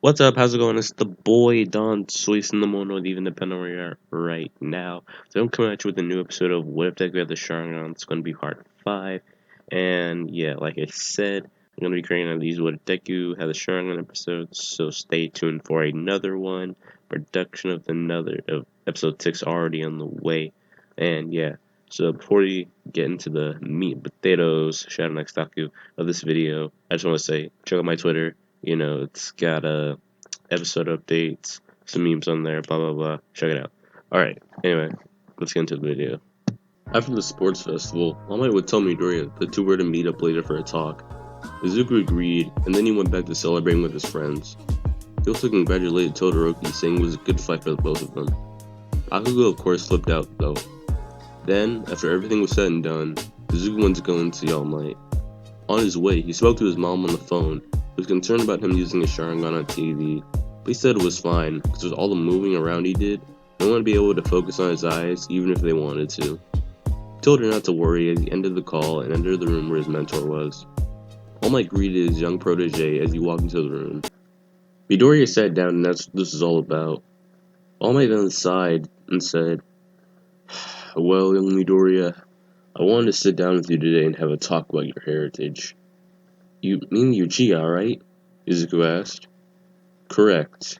What's up? How's it going? It's the boy Don Soyce in the mono, even depending on where you're at right now. So I'm coming at you with a new episode of What If Deku had the Sharingan. It's going to be part 5. And yeah, like I said, I'm going to be creating these What If Deku had the Sharingan episodes. So stay tuned for another one. Production of episode 6 already on the way. And yeah, so before we get into the meat and potatoes, Shadow Next Deku of this video, I just want to say, check out my Twitter. It's got episode updates, some memes on there, blah blah blah. Check it out. Alright, anyway, let's get into the video. After the sports festival, All Might would tell Midoriya the two were to meet up later for a talk. Izuku agreed, and then he went back to celebrating with his friends. He also congratulated Todoroki, saying it was a good fight for the both of them. Bakugo of course slipped out though. Then, after everything was said and done, Izuku went to go and see All Might. On his way, he spoke to his mom on the phone. He was concerned about him using his Sharingan on TV, but he said it was fine because with all the moving around he did, he wanted to be able to focus on his eyes even if they wanted to. He told her not to worry as he ended the call and entered the room where his mentor was. All Might greeted his young protege as he walked into the room. Midoriya sat down and that's what this is all about. All Might then sighed and said, "Well, young Midoriya, I wanted to sit down with you today and have a talk about your heritage." "You mean the Uchiha, right?" Izuku asked. "Correct.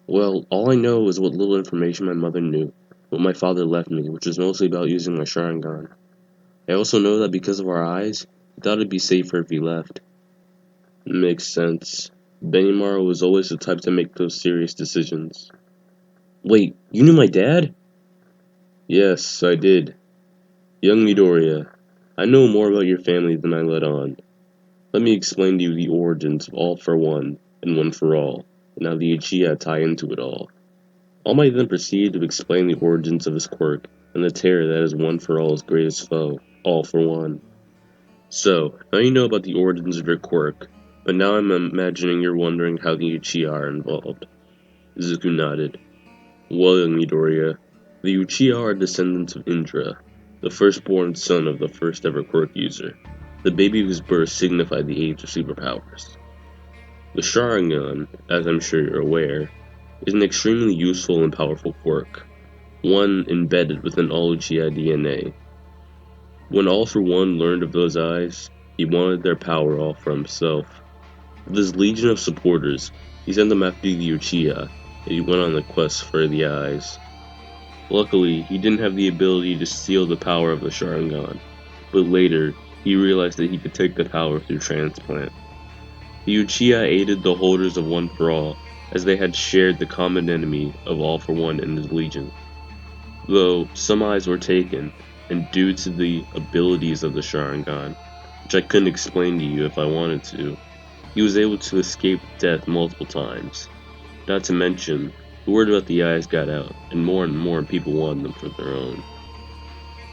Well, all I know is what little information my mother knew, what my father left me, which was mostly about using my Sharingan. I also know that because of our eyes, he thought it'd be safer if he left." "Makes sense. Benimaru was always the type to make those serious decisions." "Wait, you knew my dad?" "Yes, I did. Young Midoriya, I know more about your family than I let on. Let me explain to you the origins of All for One and One for All, and how the Uchiha tie into it all." All Might then proceeded to explain the origins of his quirk and the terror that is One for All's greatest foe, All for One. "So, now you know about the origins of your quirk, but now I'm imagining you're wondering how the Uchiha are involved." Izuku nodded. "Well, young Midoriya, the Uchiha are descendants of Indra, the firstborn son of the first ever quirk user, the baby whose birth signified the age of superpowers. The Sharingan, as I'm sure you're aware, is an extremely useful and powerful quirk, one embedded within all Uchiha DNA. When All for One learned of those eyes, he wanted their power all for himself. With his legion of supporters, he sent them after the Uchiha, and he went on the quest for the eyes. Luckily, he didn't have the ability to steal the power of the Sharingan, but later, he realized that he could take the power through transplant. The Uchiha aided the holders of One for All, as they had shared the common enemy of All for One and his legion. Though some eyes were taken, and due to the abilities of the Sharingan, which I couldn't explain to you if I wanted to, he was able to escape death multiple times. Not to mention, the word about the eyes got out, and more people wanted them for their own.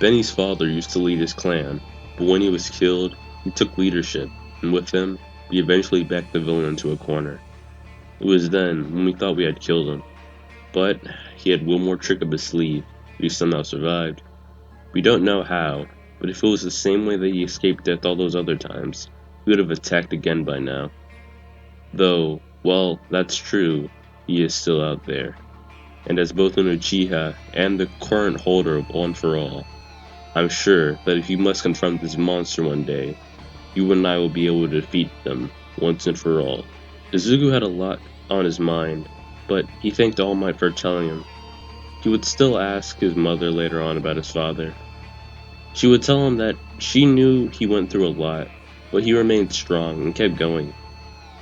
Benny's father used to lead his clan, but when he was killed, he took leadership, and with him, we eventually backed the villain into a corner. It was then when we thought we had killed him, but he had one more trick up his sleeve. He somehow survived. We don't know how, but if it was the same way that he escaped death all those other times, he would have attacked again by now. Though, well, that's true, he is still out there. And as both an Uchiha and the current holder of One for All, I'm sure that if you must confront this monster one day, you and I will be able to defeat them once and for all." Izuku had a lot on his mind, but he thanked All Might for telling him. He would still ask his mother later on about his father. She would tell him that she knew he went through a lot, but he remained strong and kept going.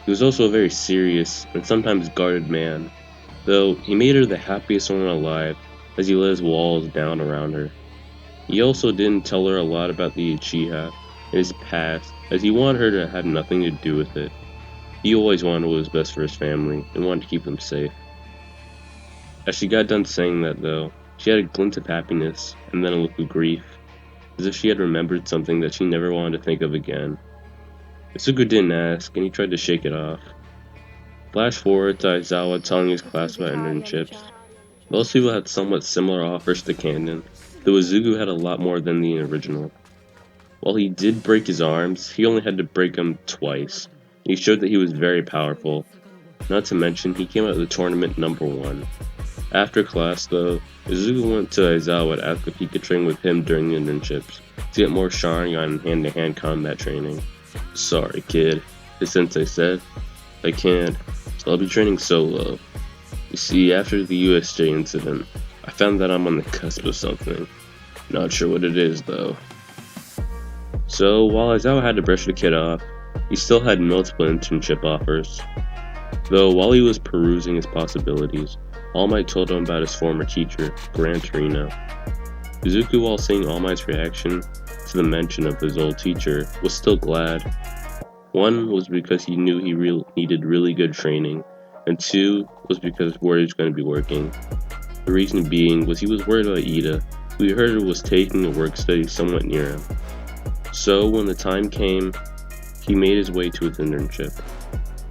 He was also a very serious and sometimes guarded man, though he made her the happiest woman alive as he let his walls down around her. He also didn't tell her a lot about the Uchiha and his past, as he wanted her to have nothing to do with it. He always wanted what was best for his family and wanted to keep them safe. As she got done saying that though, she had a glint of happiness and then a look of grief, as if she had remembered something that she never wanted to think of again. Isuku didn't ask, and he tried to shake it off. Flash forward to Aizawa telling his class about internships. Most people had somewhat similar offers to Canon, though Izuku had a lot more than the original. While he did break his arms, he only had to break them twice, and he showed that he was very powerful. Not to mention, he came out of the tournament #1. After class, though, Izuku went to Aizawa to ask if he could train with him during the internships to get more Sharingan and hand-to-hand combat training. "Sorry, kid," his sensei said. "I can't, so I'll be training solo. You see, after the USJ incident, I found that I'm on the cusp of something. Not sure what it is, though." So, while Aizawa had to brush the kid off, he still had multiple internship offers. Though, while he was perusing his possibilities, All Might told him about his former teacher, Gran Torino. Izuku, while seeing All Might's reaction to the mention of his old teacher, was still glad. One was because he knew he needed really good training, and two was because where he was going to be working. The reason being was he was worried about Ida, who he heard was taking a work study somewhat near him. So when the time came, he made his way to his internship.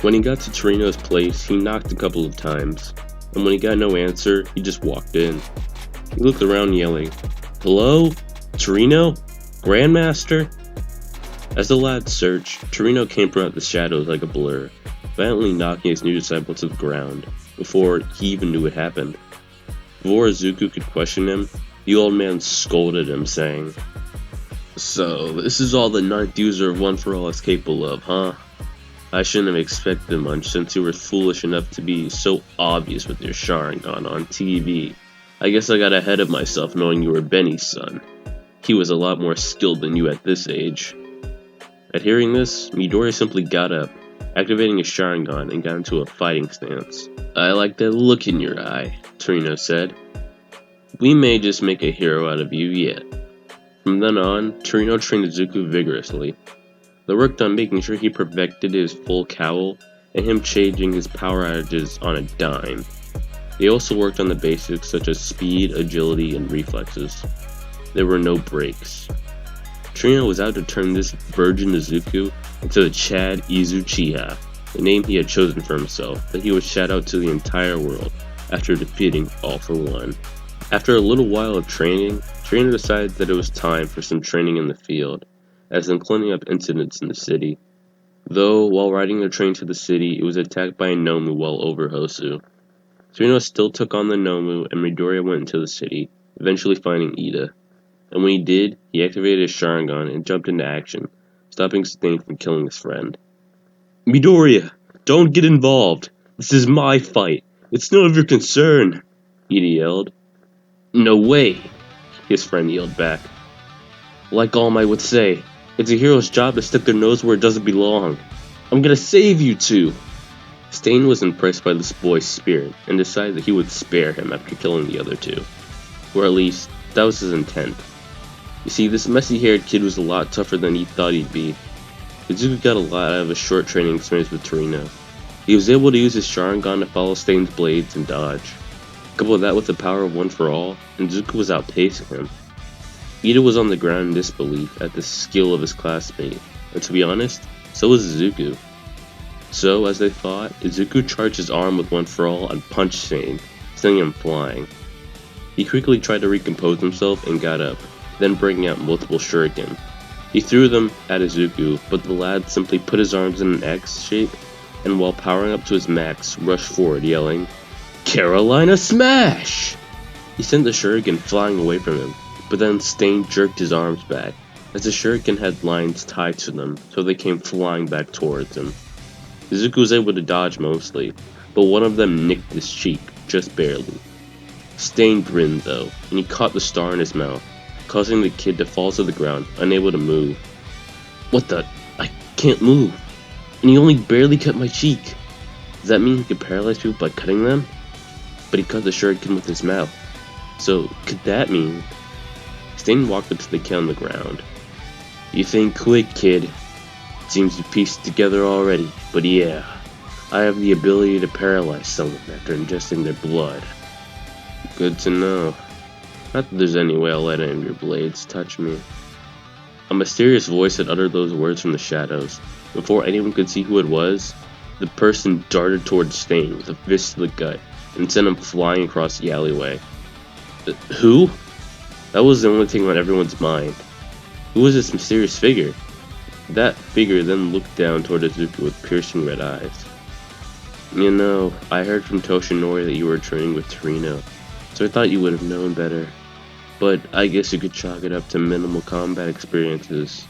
When he got to Torino's place, he knocked a couple of times, and when he got no answer, he just walked in. He looked around yelling, "Hello? Torino? Grandmaster?" As the lad searched, Torino came from out the shadows like a blur, violently knocking his new disciple to the ground, before he even knew what happened. Before Izuku could question him, the old man scolded him, saying, "So, this is all the 9th user of One For All is capable of, huh? I shouldn't have expected much since you were foolish enough to be so obvious with your Sharingan on TV. I guess I got ahead of myself knowing you were Benny's son. He was a lot more skilled than you at this age." At hearing this, Midoriya simply got up, activating his Sharingan and got into a fighting stance. "I like that look in your eye," Torino said. "We may just make a hero out of you yet." From then on, Torino trained Izuku vigorously. They worked on making sure he perfected his full cowl, and him changing his power outages on a dime. They also worked on the basics such as speed, agility, and reflexes. There were no breaks. Torino was out to turn this virgin Izuku into the Chad DEKUCHIHA, the name he had chosen for himself, that he would shout out to the entire world after defeating All For One. After a little while of training, Torino decided that it was time for some training in the field, as in cleaning up incidents in the city. Though, while riding the train to the city, it was attacked by a Nomu well over Hosu. Torino still took on the Nomu, and Midoriya went into the city, eventually finding Ida. And when he did, he activated his Sharingan and jumped into action, stopping Stain from killing his friend. "Midoriya, don't get involved! This is my fight! It's none of your concern!" Ida yelled. "No way!" his friend yelled back. "Like All Might would say, it's a hero's job to stick their nose where it doesn't belong. I'm gonna save you two!" Stain was impressed by this boy's spirit and decided that he would spare him after killing the other two. Or at least, that was his intent. You see, this messy-haired kid was a lot tougher than he thought he'd be. Izuku got a lot out of his short training experience with Torino. He was able to use his Sharingan to follow Stain's blades and dodge. Couple that with the power of One For All, and Izuku was outpacing him. Ida was on the ground in disbelief at the skill of his classmate, and to be honest, so was Izuku. So, as they fought, Izuku charged his arm with One For All and punched Stain, sending him flying. He quickly tried to recompose himself and got up, then bringing out multiple shuriken. He threw them at Izuku, but the lad simply put his arms in an X shape, and while powering up to his max, rushed forward yelling, "Carolina Smash!" He sent the shuriken flying away from him, but then Stain jerked his arms back, as the shuriken had lines tied to them, so they came flying back towards him. Izuku was able to dodge mostly, but one of them nicked his cheek, just barely. Stain grinned though, and he caught the star in his mouth, causing the kid to fall to the ground, unable to move. "What the? I can't move. And he only barely cut my cheek. Does that mean he could paralyze people by cutting them?" But he cut the shuriken with his mouth. So, could that mean... Stain walked up to the kid on the ground. "You think quick, kid. Seems you pieced it together already, but yeah, I have the ability to paralyze someone after ingesting their blood." "Good to know. Not that there's any way I'll let any of your blades touch me." A mysterious voice had uttered those words from the shadows. Before anyone could see who it was, the person darted towards Stain with a fist to the gut and sent him flying across the alleyway. Who? That was the only thing on everyone's mind. Who was this mysterious figure? That figure then looked down toward Izuku with piercing red eyes. You know, I heard from Toshinori that you were training with Torino, so I thought you would have known better. But I guess you could chalk it up to minimal combat experiences.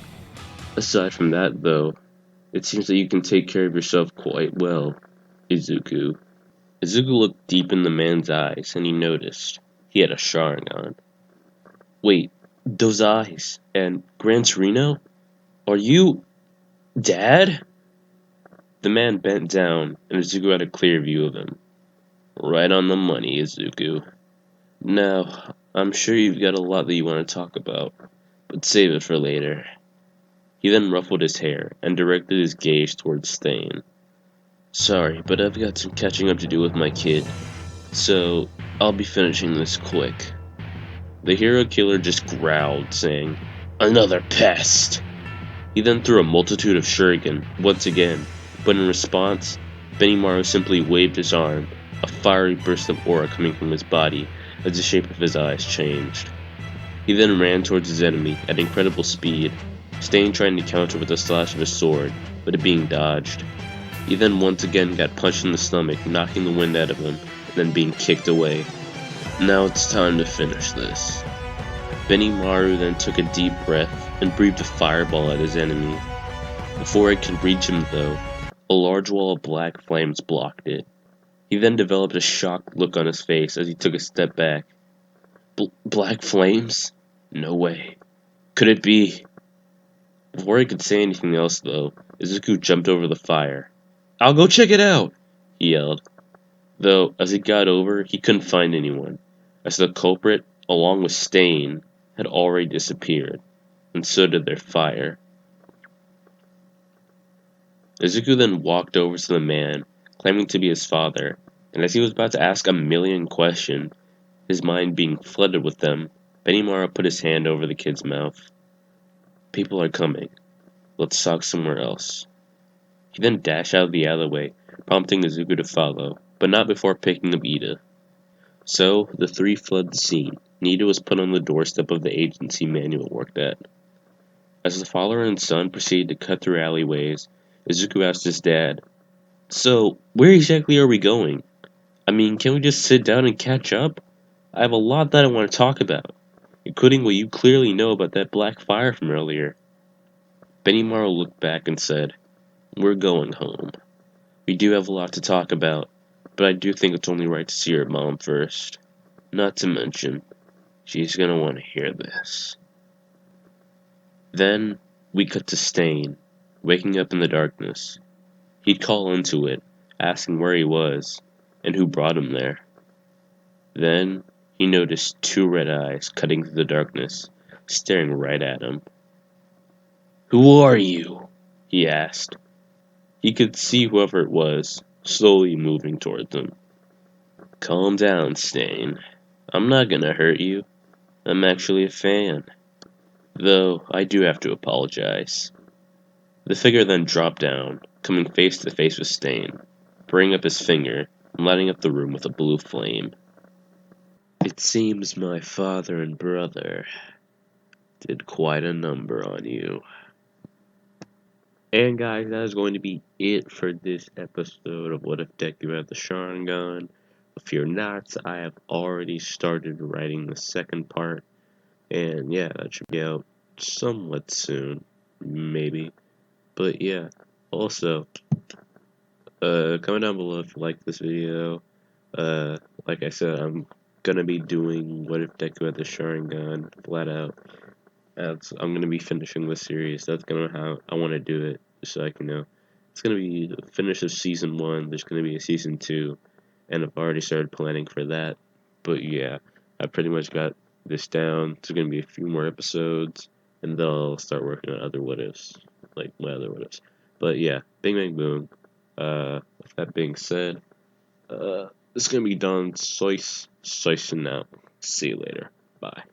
Aside from that, though, it seems that you can take care of yourself quite well, Izuku. Izuku looked deep in the man's eyes, and he noticed he had a Sharingan. Wait, those eyes, and Gran Torino? Are you... Dad? The man bent down, and Izuku had a clear view of him. Right on the money, Izuku. Now, I'm sure you've got a lot that you want to talk about, but save it for later. He then ruffled his hair and directed his gaze towards Stain. Sorry, but I've got some catching up to do with my kid, so I'll be finishing this quick. The hero killer just growled, saying, Another pest! He then threw a multitude of shuriken, once again, but in response, Benimaru simply waved his arm, a fiery burst of aura coming from his body as the shape of his eyes changed. He then ran towards his enemy at incredible speed, Stain trying to counter with a slash of his sword, but it being dodged. He then once again got punched in the stomach, knocking the wind out of him, and then being kicked away. Now it's time to finish this. Benimaru then took a deep breath and breathed a fireball at his enemy. Before it could reach him, though, a large wall of black flames blocked it. He then developed a shocked look on his face as he took a step back. Black flames? No way. Could it be? Before he could say anything else, though, Izuku jumped over the fire. I'll go check it out! He yelled. Though, as he got over, he couldn't find anyone, as the culprit, along with Stain, had already disappeared, and so did their fire. Izuku then walked over to the man, claiming to be his father, and as he was about to ask a million questions, his mind being flooded with them, Benimaru put his hand over the kid's mouth. People are coming. Let's talk somewhere else. He then dashed out of the alleyway, prompting Izuku to follow, but not before picking up Ida. So, the three fled the scene, and Ida was put on the doorstep of the agency Manuel worked at. As the father and son proceeded to cut through alleyways, Izuku asked his dad, So, where exactly are we going? I mean, can't we just sit down and catch up? I have a lot that I want to talk about, including what you clearly know about that black fire from earlier. Benimaru looked back and said, We're going home. We do have a lot to talk about, but I do think it's only right to see your mom first. Not to mention, she's gonna want to hear this. Then, we cut to Stain, waking up in the darkness. He'd call into it, asking where he was, and who brought him there. Then, he noticed two red eyes cutting through the darkness, staring right at him. Who are you? He asked. He could see whoever it was, slowly moving towards him. Calm down, Stain. I'm not gonna hurt you. I'm actually a fan. Though, I do have to apologize. The figure then dropped down, coming face to face with Stain, bringing up his finger and lighting up the room with a blue flame. It seems my father and brother did quite a number on you. And guys, that is going to be it for this episode of What If Deku Had the Sharingan. Fear not, I have already started writing the second part. And yeah, that should be out somewhat soon. Maybe. But yeah. Also, comment down below if you like this video. Like I said, I'm gonna be doing What If Deku Had the Sharingan flat out. I'm gonna be finishing this series. That's gonna how I want to do it, so I can know. It's gonna be the finish of season 1. There's gonna be a season 2, and I've already started planning for that. But yeah, I pretty much got this down. There's gonna be a few more episodes, and then I'll start working on other what ifs, like my other what ifs. But yeah, bing bang boom. With that being said, this is gonna be done. Soyce out. See you later. Bye.